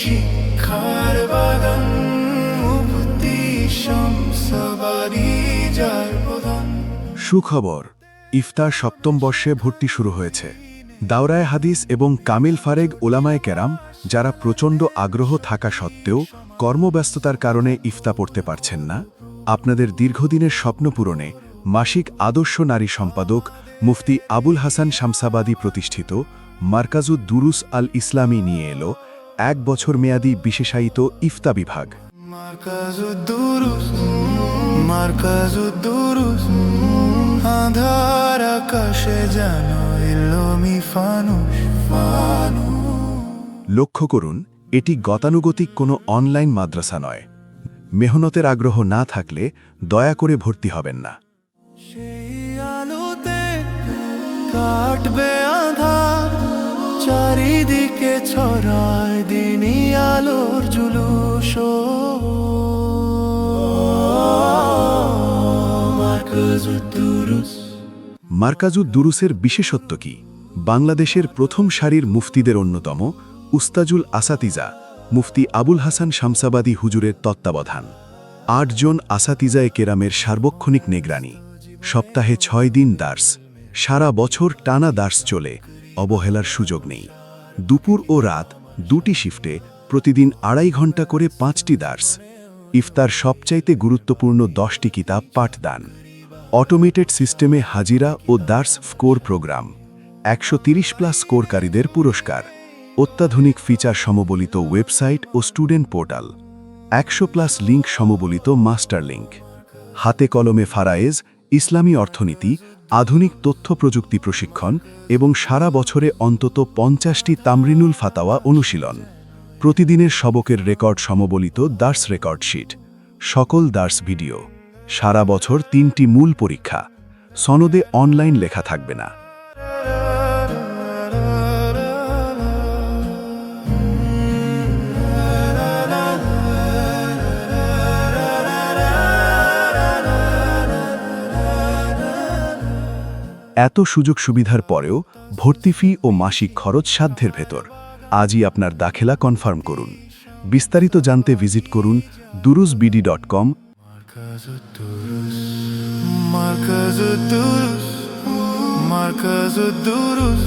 শিক্ষার বাগান মুফতি শামসাবাদী যার প্রধান। সুখবর, ইফতার সপ্তম বর্ষে ভর্তি শুরু হয়েছে। দাওরায়ে হাদিস এবং কামিল ফারেগ ওলামায়ে কেরাম যারা প্রচণ্ড আগ্রহ থাকা সত্ত্বেও কর্মব্যস্ততার কারণে ইফতা পড়তে পারছেন না, আপনাদের দীর্ঘদিনের স্বপ্ন পূরণে মাসিক আদর্শ নারী সম্পাদক মুফতি আবুল হাসান শামসাবাদী প্রতিষ্ঠিত মারকাজুদ দুরুস আল ইসলামী নিয়ে এলো 1 বছর মেয়াদী বিশেষায়িত ইফতা বিভাগ। মারকাজুদ দুরুস আঁধার আকাশে যেন এলো ফানুস। লক্ষ্য করুন, এটি গতানুগতিক কোনো অনলাইন মাদ্রাসা নয়। মেহনতের আগ্রহ না থাকলে দয়া করে ভর্তি হবেন না। সেই আলোতে কাটবে আঁধার, চারিদিকে ছড়ায় দিনই আলোর জুলুস। মারকাজুদ দুরুস। মারকাজুদ দুরুসের বিশেষত্ব কি? বাংলাদেশের প্রথম সারির মুফতিদের অন্যতম উস্তাজুল আসাতিজা মুফতি আবুল হাসান শামসাবাদী হুজুরের তত্ত্বাবধান, 8 জন আসাতিজায়ে কেরামের সার্বক্ষণিক নিগরানি, সপ্তাহে 6 দিন দার্স, সারা বছর টানা দার্স চলে, অবহেলার সুযোগ নেই। দুপুর ও রাত 2টি শিফটে প্রতিদিন 2.5 ঘন্টা করে 5টি দার্স। ইফতার সবচাইতে গুরুত্বপূর্ণ 10টি কিতাব পাঠদান, অটোমেটেড সিস্টেমে হাজিরা ও দার্স স্কোর প্রোগ্রাম, 130+ স্কোরকারীদের পুরস্কার, অত্যাধুনিক ফিচার সমবলিত ওয়েবসাইট ও স্টুডেন্ট পোর্টাল, 100+ লিঙ্ক সমবলিত মাস্টার লিঙ্ক, হাতে কলমে ফারায়েজ, ইসলামী অর্থনীতি, আধুনিক তথ্য প্রযুক্তি প্রশিক্ষণ এবং সারা বছরে অন্তত 50টি তামরিনুল ফাতাওয়া অনুশীলন, প্রতিদিনের সবকের রেকর্ড সমবলিত দার্স রেকর্ড শিট, সকল দার্স ভিডিও, সারা বছর 3টি মূল পরীক্ষা, সনদে অনলাইন লেখা থাকবে না। এত সুযোগ সুবিধার পরেও ভর্তি ফি ও মাসিক খরচ সাধ্যের ভেতর। আজই আপনার দাখিলা কনফার্ম করুন। বিস্তারিত জানতে ভিজিট করুন durusbd.com। মারকাজুদ দুরুস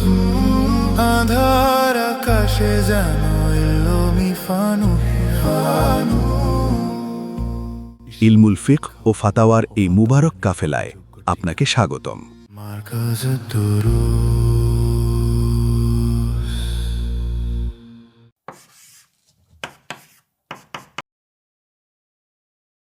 আঁধার আকাশে যেন এলো ফানুস। ইলমুল ফিকহ ও ফাতাওয়ার এই মুবারক কাফেলায় আপনাকে স্বাগতম। মারকাজুদ দুরুস।